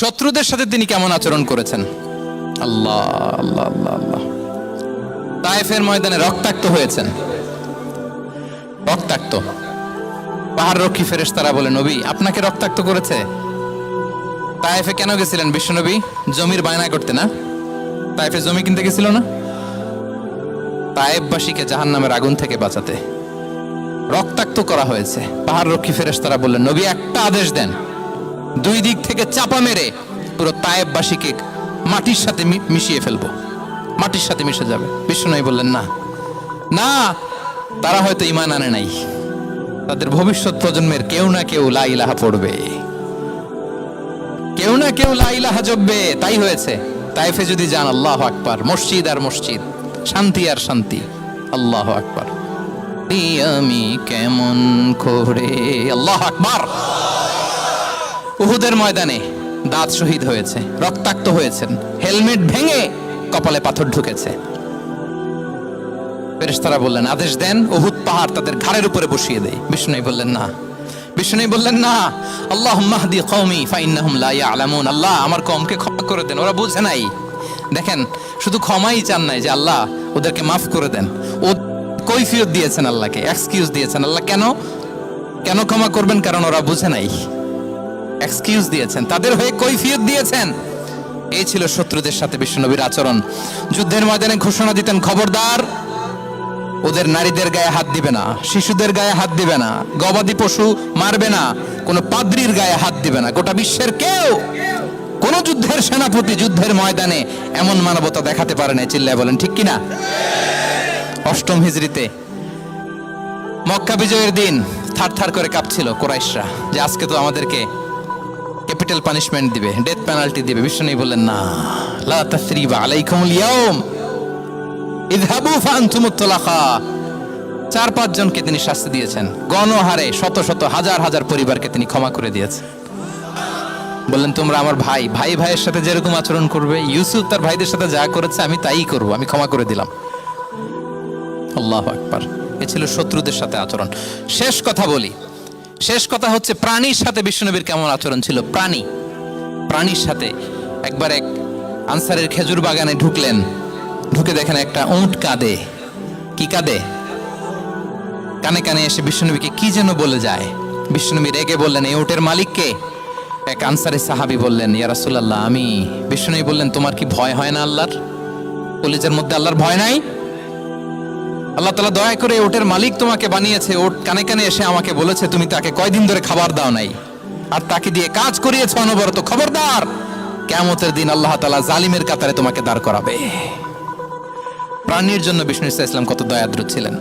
শত্রুদের সাথে তিনি কেমন আচরণ করেছেন। আল্লাহ আল্লাহ আল্লাহ আল্লাহ। তায়েফের ময়দানে রক্তাক্ত হয়েছেন, রক্তাক্ত। পাহাড় রক্ষী ফেরেশতারা বলে, নবী আপনাকে রক্তাক্ত করেছে? তায়েফে কেন গেছিলেন বিশ্বনবী? জমির বায়না করতে না? তায়েফে জমি কিনতে গেছিল না? তায়েফবাসীকে জাহান্নামের আগুন থেকে বাঁচাতে রক্তাক্ত করা হয়েছে। পাহাড় রক্ষী ফেরেশতারা বললেন, নবী একটা আদেশ দেন, দুই দিক থেকে চাপা মেরে পুরো তায়েফবাসীকে মাটির সাথে মিশিয়ে ফেলবো, মাটির সাথে মিশে যাবে। বিশ্বনবী বললেন, না না, তারা হয়তো ঈমান আনে নাই, তাদের ভবিষ্যৎ প্রজন্মের কেউ না কেউ লা ইলাহা পড়বে, কেউ না কেউ লা ইলাহা জপবে। তাই হয়েছে। তায়েফে যদি যান, আল্লাহু আকবার, মসজিদ আর মসজিদ, শান্তি আর শান্তি। আল্লাহু আকবার। আমি কেমন করে, আল্লাহু আকবার। উহুদের ময়দানে দাঁত শহীদ হয়েছে, রক্তাক্ত হয়েছেন, হেলমেট ভেঙে কপালে পাথর ঢুকেছে। ফেরেশতারা বললেন, আদেশ দেন উহুদ পাহাড় তাদের ঘাড়ের উপরে বসিয়ে দেয়। বিষ্ণু বললেন না, বিষ্ণু বললেন না। আল্লাহুম্মা হদি কওমি ফাইন্নাহুম লা ইয়ালামুন। আল্লাহ আমার কওমকে ক্ষমা করে দেন, ওরা বুঝে নাই। দেখেন, শুধু ক্ষমাই চান নাই যে আল্লাহ ওদেরকে মাফ করে দেন, ও কৈফিয়ত দিয়েছেন আল্লাহকে, এক্সকিউজ দিয়েছেন। আল্লাহ কেন কেন ক্ষমা করবেন? কারণ ওরা বুঝে নাই। এক্সকিউজ দিয়েছেন, তাদের হয়ে কৈফিয়ত দিয়েছেন। এই ছিল শত্রুদের সাথে বিশ্বনবীর আচরণ। যুদ্ধের ময়দানে ঘোষণা দিতেন, খবরদার ওদের নারীদের গায়ে হাত দিবে না, শিশুদের গায়ে হাত দিবে না, গবাদি পশু মারবে না, কোন পাদ্রীর গায়ে হাত দিবে না। গোটা বিশ্বের কেউ, কোন যুদ্ধের সেনাপতি যুদ্ধের ময়দানে এমন মানবতা দেখাতে পারে না। চিল্লায় বলেন ঠিক কিনা? অষ্টম হিজরিতে মক্কা বিজয়ের দিন থারথার করে কাঁপছিল কুরাইশরা যে আজকে তো আমাদেরকে ক্যাপিটাল পানিশমেন্ট দিবে, ডেথ পেনাল্টি দিবে। বিষ্ণু বললেন, না, লা তাসরিবা আলাইকুমুল ইয়াউম ইযহাবু ফাআনতুমুত তুলাকা। 4-5 জনকে তিনি শাস্তি দিয়েছেন, গণহারে শত শত হাজার হাজার পরিবারকে তিনি ক্ষমা করে দিয়েছেন। বললেন, তোমরা আমার ভাই, ভাই ভাইয়ের সাথে যেরকম আচরণ করবে, ইউসুফ তার ভাইদের সাথে যা করেছে আমি তাই করব, আমি ক্ষমা করে দিলাম। আল্লাহু আকবার। এ ছিল শত্রুদের সাথে আচরণ। শেষ কথা বলি, শেষ কথা হচ্ছে প্রাণীর সাথে বিশ্বনবীর কেমন আচরণ ছিল। প্রাণীর সাথে একবার এক আনসারের খেজুর বাগানে ঢুকলেন, ঢুকে দেখেন একটা উট কাঁদে। কি কাঁদে? কানে কানে এসে বিশ্বনবীকে কি যেন বলে যায়। বিশ্বনবী রেগে বললেন, এই উটের মালিক কে? এক আনসারী সাহাবী বললেন, ইয়া রাসূলুল্লাহ আমি। বিশ্বনবী বললেন, তোমার কি ভয় হয় না আল্লাহর? কলিজার মধ্যে আল্লাহর ভয় নাই? আল্লাহ তাআলা দয়া করে ওটের মালিক তোমাকে বানিয়েছে, ওট কানে কানে এসে আমাকে বলেছে তুমি তাকে কয়দিন ধরে খাবার দাও নাই, আর তাকে দিয়ে কাজ করিয়েছ অনবরত। খবরদার, কিয়ামতের দিন আল্লাহ তাআলা জালিমের কাতারে তোমাকে দাঁড় করাবে। প্রাণীর জন্য বিষ্ণু ইসা ইসলাম কত দয়াদ্র ছিলেন।